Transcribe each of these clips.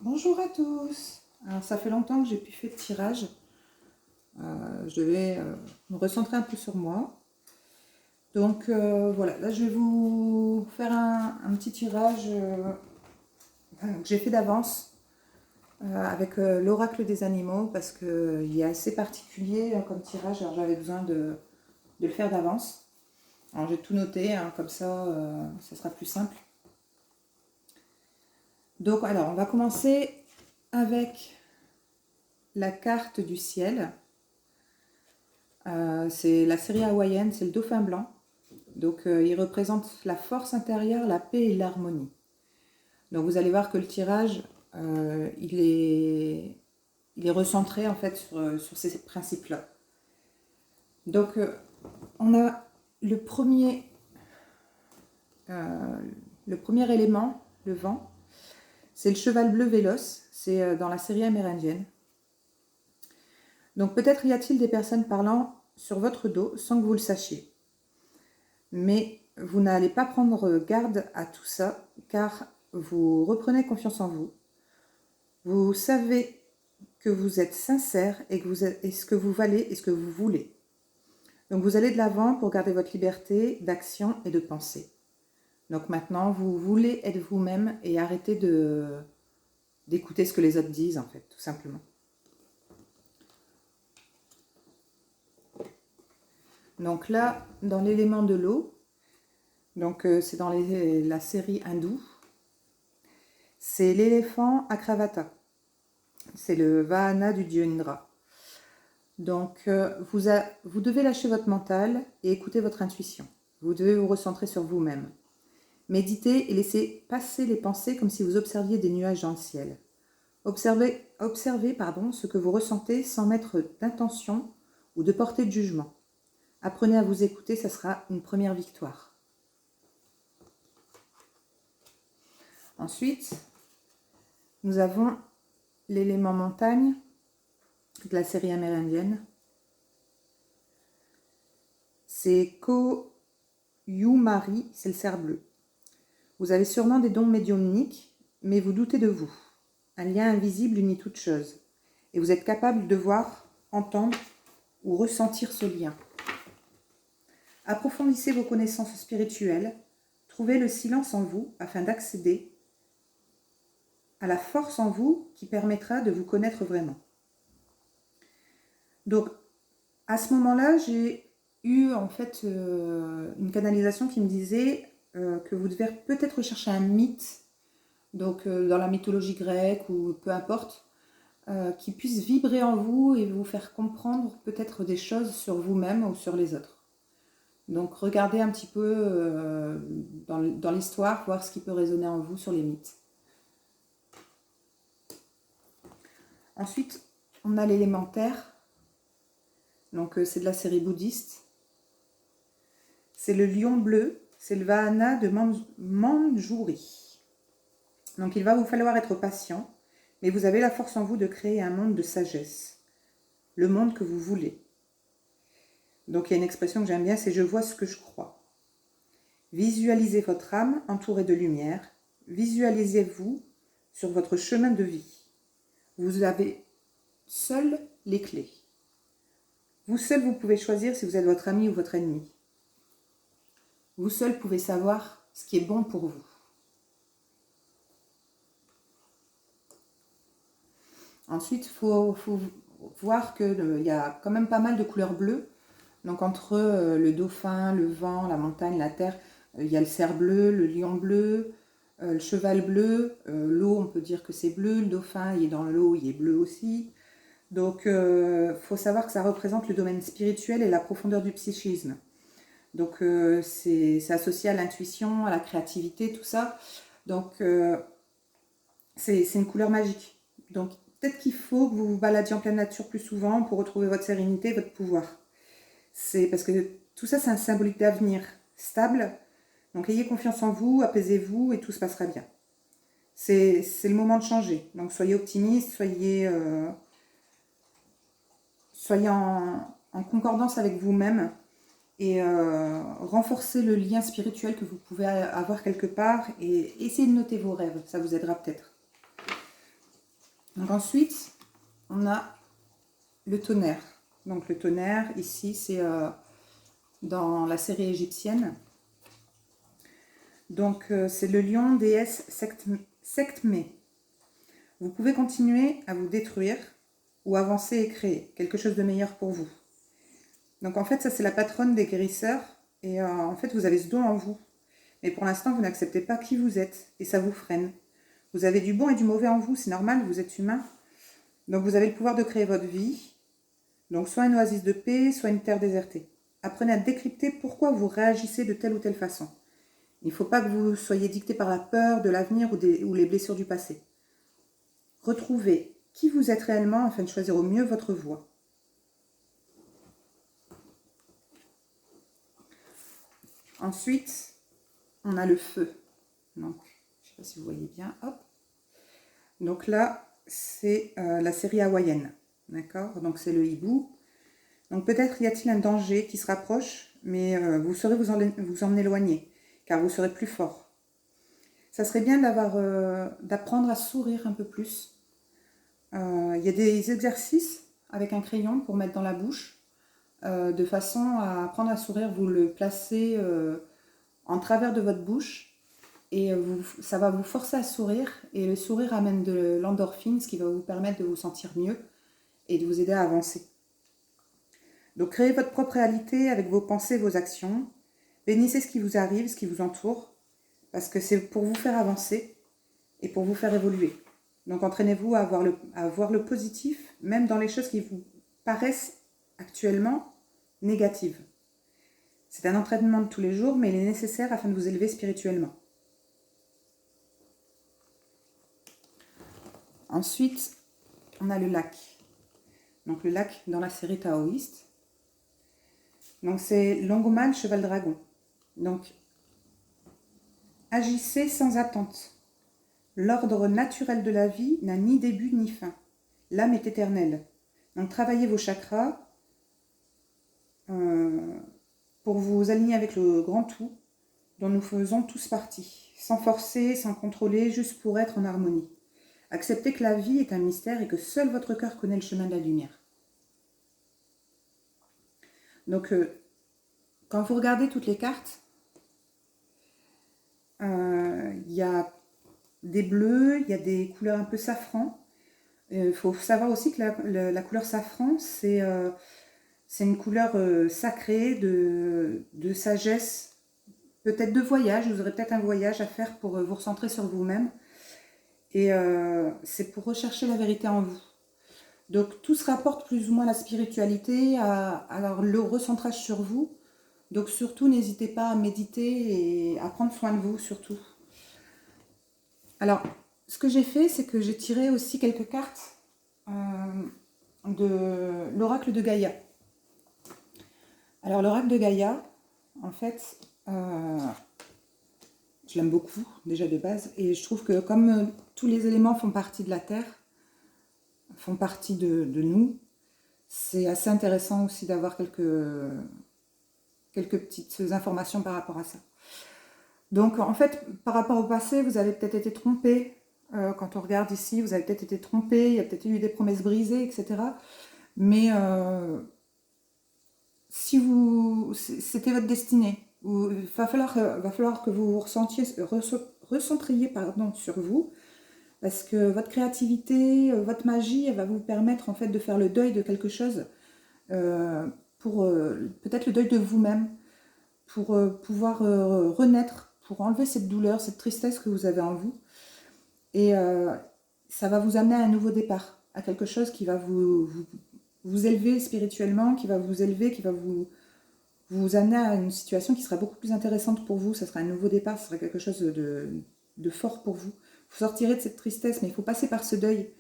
Bonjour à tous. Alors ça fait longtemps que j'ai plus fait de tirage. Je devais me recentrer un peu sur moi. Donc voilà, là je vais vous faire un petit tirage que j'ai fait d'avance avec l'oracle des animaux parce qu'il est assez particulier comme tirage, alors j'avais besoin de le faire d'avance. Alors j'ai tout noté, hein, comme ça sera plus simple. Donc alors on va commencer avec la carte du ciel. C'est la série hawaïenne, c'est le dauphin blanc. Donc il représente la force intérieure, la paix et l'harmonie. Donc vous allez voir que le tirage, il est recentré en fait sur ces principes-là. Donc on a le premier élément, le vent. C'est le cheval bleu véloce, c'est dans la série amérindienne. Donc peut-être y a-t-il des personnes parlant sur votre dos sans que vous le sachiez. Mais vous n'allez pas prendre garde à tout ça, car vous reprenez confiance en vous. Vous savez que vous êtes sincère et que vous êtes ce que vous valez et ce que vous voulez. Donc vous allez de l'avant pour garder votre liberté d'action et de pensée. Donc maintenant, vous voulez être vous-même et arrêter d'écouter ce que les autres disent, en fait, tout simplement. Donc là, dans l'élément de l'eau, donc c'est dans la série hindoue, c'est l'éléphant Akravata. C'est le Vahana du dieu Indra. Donc vous devez lâcher votre mental et écouter votre intuition. Vous devez vous recentrer sur vous-même. Méditez et laissez passer les pensées comme si vous observiez des nuages dans le ciel. Observez ce que vous ressentez sans mettre d'intention ou de portée de jugement. Apprenez à vous écouter, ça sera une première victoire. Ensuite, nous avons l'élément montagne de la série amérindienne. C'est Koyumari, c'est le cerf bleu. Vous avez sûrement des dons médiumniques, mais vous doutez de vous. Un lien invisible unit toutes choses, et vous êtes capable de voir, entendre ou ressentir ce lien. Approfondissez vos connaissances spirituelles, trouvez le silence en vous afin d'accéder à la force en vous qui permettra de vous connaître vraiment. Donc, à ce moment-là, j'ai eu en fait une canalisation qui me disait que vous devez peut-être rechercher un mythe, donc dans la mythologie grecque ou peu importe, qui puisse vibrer en vous et vous faire comprendre peut-être des choses sur vous-même ou sur les autres. Donc regardez un petit peu dans l'histoire, voir ce qui peut résonner en vous sur les mythes. Ensuite, on a l'élémentaire. Donc c'est de la série bouddhiste. C'est le lion bleu, c'est le Vahana de Manjuri. Donc il va vous falloir être patient, mais vous avez la force en vous de créer un monde de sagesse, le monde que vous voulez. Donc il y a une expression que j'aime bien, c'est « je vois ce que je crois ». Visualisez votre âme entourée de lumière, visualisez-vous sur votre chemin de vie. Vous avez seul les clés. Vous seul, vous pouvez choisir si vous êtes votre ami ou votre ennemi. Vous seul pouvez savoir ce qui est bon pour vous. Ensuite, il faut voir qu'il y a quand même pas mal de couleurs bleues. Donc entre le dauphin, le vent, la montagne, la terre, il y a le cerf bleu, le lion bleu, le cheval bleu. L'eau, on peut dire que c'est bleu. Le dauphin, il est dans l'eau, il est bleu aussi. Donc, faut savoir que ça représente le domaine spirituel et la profondeur du psychisme. Donc, c'est associé à l'intuition, à la créativité, tout ça. Donc, c'est une couleur magique. Donc, peut-être qu'il faut que vous vous baladiez en pleine nature plus souvent pour retrouver votre sérénité, votre pouvoir. C'est parce que tout ça, c'est un symbolique d'avenir stable. Donc, ayez confiance en vous, apaisez-vous et tout se passera bien. C'est le moment de changer. Donc, soyez optimiste, soyez en concordance avec vous-même et renforcez le lien spirituel que vous pouvez avoir quelque part et essayez de noter vos rêves, ça vous aidera peut-être. Donc ensuite, on a le tonnerre. Donc le tonnerre, ici, c'est dans la série égyptienne. Donc c'est le lion déesse Sekhmet. Vous pouvez continuer à vous détruire ou avancer et créer quelque chose de meilleur pour vous. Donc en fait, ça c'est la patronne des guérisseurs. Et en fait, vous avez ce don en vous. Mais pour l'instant, vous n'acceptez pas qui vous êtes. Et ça vous freine. Vous avez du bon et du mauvais en vous, c'est normal, vous êtes humain. Donc vous avez le pouvoir de créer votre vie. Donc soit une oasis de paix, soit une terre désertée. Apprenez à décrypter pourquoi vous réagissez de telle ou telle façon. Il ne faut pas que vous soyez dicté par la peur de l'avenir ou les blessures du passé. Retrouvez qui vous êtes réellement afin de choisir au mieux votre voie. Ensuite, on a le feu. Donc, je ne sais pas si vous voyez bien. Hop. Donc là, c'est la série hawaïenne. D'accord? Donc c'est le hibou. Donc peut-être y a-t-il un danger qui se rapproche, mais vous saurez vous en éloigner, car vous serez plus fort. Ça serait bien d'apprendre à sourire un peu plus. Il y a des exercices avec un crayon pour mettre dans la bouche, de façon à apprendre à sourire. Vous le placez en travers de votre bouche et ça va vous forcer à sourire. Et le sourire amène de l'endorphine, ce qui va vous permettre de vous sentir mieux et de vous aider à avancer. Donc créez votre propre réalité avec vos pensées, vos actions. Bénissez ce qui vous arrive, ce qui vous entoure, parce que c'est pour vous faire avancer et pour vous faire évoluer. Donc entraînez-vous à voir le positif, même dans les choses qui vous paraissent actuellement négatives. C'est un entraînement de tous les jours, mais il est nécessaire afin de vous élever spirituellement. Ensuite, on a le lac. Donc le lac dans la série taoïste. Donc c'est Longoman, cheval dragon. Donc agissez sans attente. L'ordre naturel de la vie n'a ni début ni fin. L'âme est éternelle. Donc travaillez vos chakras pour vous aligner avec le grand tout dont nous faisons tous partie, sans forcer, sans contrôler, juste pour être en harmonie. Acceptez que la vie est un mystère et que seul votre cœur connaît le chemin de la lumière. Donc, quand vous regardez toutes les cartes, il y a des bleus, il y a des couleurs un peu safran. Il faut savoir aussi que la couleur safran, c'est une couleur sacrée de sagesse, peut-être de voyage. Vous aurez peut-être un voyage à faire pour vous recentrer sur vous-même. Et c'est pour rechercher la vérité en vous. Donc tout se rapporte plus ou moins à la spiritualité, à le recentrage sur vous. Donc surtout, n'hésitez pas à méditer et à prendre soin de vous, surtout. Alors, ce que j'ai fait, c'est que j'ai tiré aussi quelques cartes de l'oracle de Gaïa. Alors, l'oracle de Gaïa, en fait, je l'aime beaucoup, déjà de base. Et je trouve que comme tous les éléments font partie de la Terre, font partie de nous, c'est assez intéressant aussi d'avoir quelques petites informations par rapport à ça. Donc en fait, par rapport au passé, vous avez peut-être été trompé. Quand on regarde ici, vous avez peut-être été trompé, il y a peut-être eu des promesses brisées, etc. Mais si c'était votre destinée, il va falloir que vous vous recentriez sur vous, parce que votre créativité, votre magie, elle va vous permettre en fait de faire le deuil de quelque chose, pour peut-être le deuil de vous-même, pour pouvoir renaître, pour enlever cette douleur, cette tristesse que vous avez en vous. Et ça va vous amener à un nouveau départ, à quelque chose qui va vous élever spirituellement, qui va vous élever, qui va vous amener à une situation qui sera beaucoup plus intéressante pour vous. Ça sera un nouveau départ, ça sera quelque chose de fort pour vous. Vous sortirez de cette tristesse, mais il faut passer par ce deuil.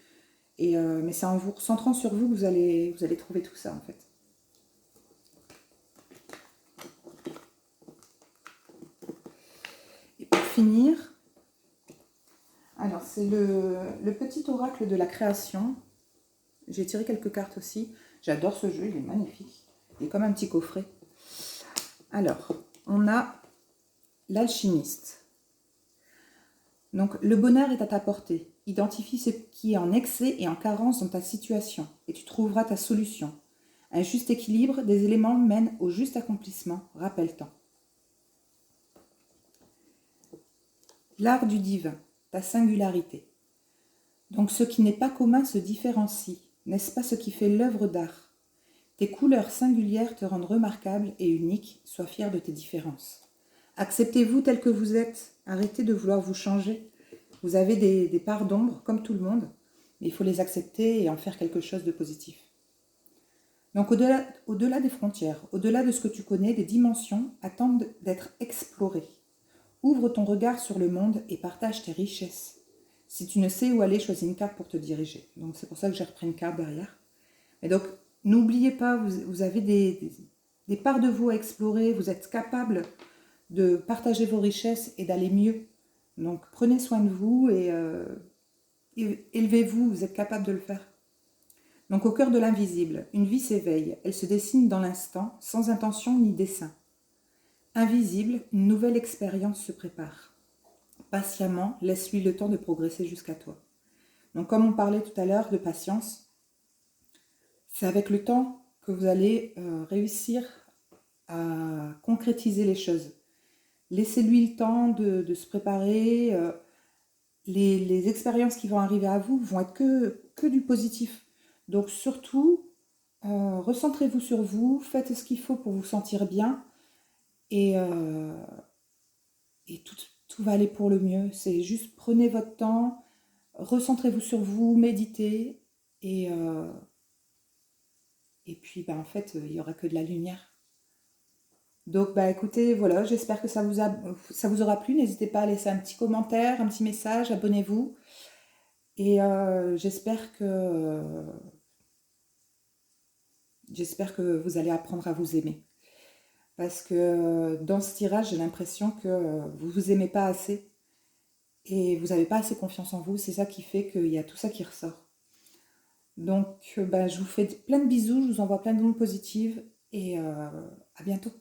Mais c'est en vous recentrant sur vous que vous allez trouver tout ça, en fait. Et pour finir, alors c'est le petit oracle de la création. J'ai tiré quelques cartes aussi. J'adore ce jeu, il est magnifique. Il est comme un petit coffret. Alors, on a l'alchimiste. Donc, le bonheur est à ta portée. Identifie ce qui est en excès et en carence dans ta situation et tu trouveras ta solution. Un juste équilibre des éléments mène au juste accomplissement, rappelle-t'en. L'art du divin, ta singularité. Donc ce qui n'est pas commun se différencie, n'est-ce pas ce qui fait l'œuvre d'art? Tes couleurs singulières te rendent remarquable et unique, sois fier de tes différences. Acceptez-vous tel que vous êtes, arrêtez de vouloir vous changer. Vous avez des parts d'ombre, comme tout le monde, mais il faut les accepter et en faire quelque chose de positif. Donc au-delà des frontières, au-delà de ce que tu connais, des dimensions attendent d'être explorées. Ouvre ton regard sur le monde et partage tes richesses. Si tu ne sais où aller, choisis une carte pour te diriger. Donc c'est pour ça que j'ai repris une carte derrière. Et donc n'oubliez pas, vous avez des parts de vous à explorer, vous êtes capable de partager vos richesses et d'aller mieux. Donc prenez soin de vous et élevez-vous, vous êtes capable de le faire. Donc au cœur de l'invisible, une vie s'éveille, elle se dessine dans l'instant, sans intention ni dessein. Invisible, une nouvelle expérience se prépare. Patiemment, laisse-lui le temps de progresser jusqu'à toi. Donc comme on parlait tout à l'heure de patience, c'est avec le temps que vous allez réussir à concrétiser les choses. Laissez-lui le temps de se préparer. Les expériences qui vont arriver à vous vont être que du positif. Donc surtout, recentrez-vous sur vous, faites ce qu'il faut pour vous sentir bien et tout va aller pour le mieux. C'est juste prenez votre temps, recentrez-vous sur vous, méditez et puis en fait, il n'y aura que de la lumière. Donc écoutez, voilà, j'espère que ça vous aura plu. N'hésitez pas à laisser un petit commentaire, un petit message, abonnez-vous. Et j'espère que vous allez apprendre à vous aimer. Parce que dans ce tirage, j'ai l'impression que vous ne vous aimez pas assez et vous n'avez pas assez confiance en vous. C'est ça qui fait qu'il y a tout ça qui ressort. Donc, je vous fais plein de bisous, je vous envoie plein d'ondes positives et à bientôt.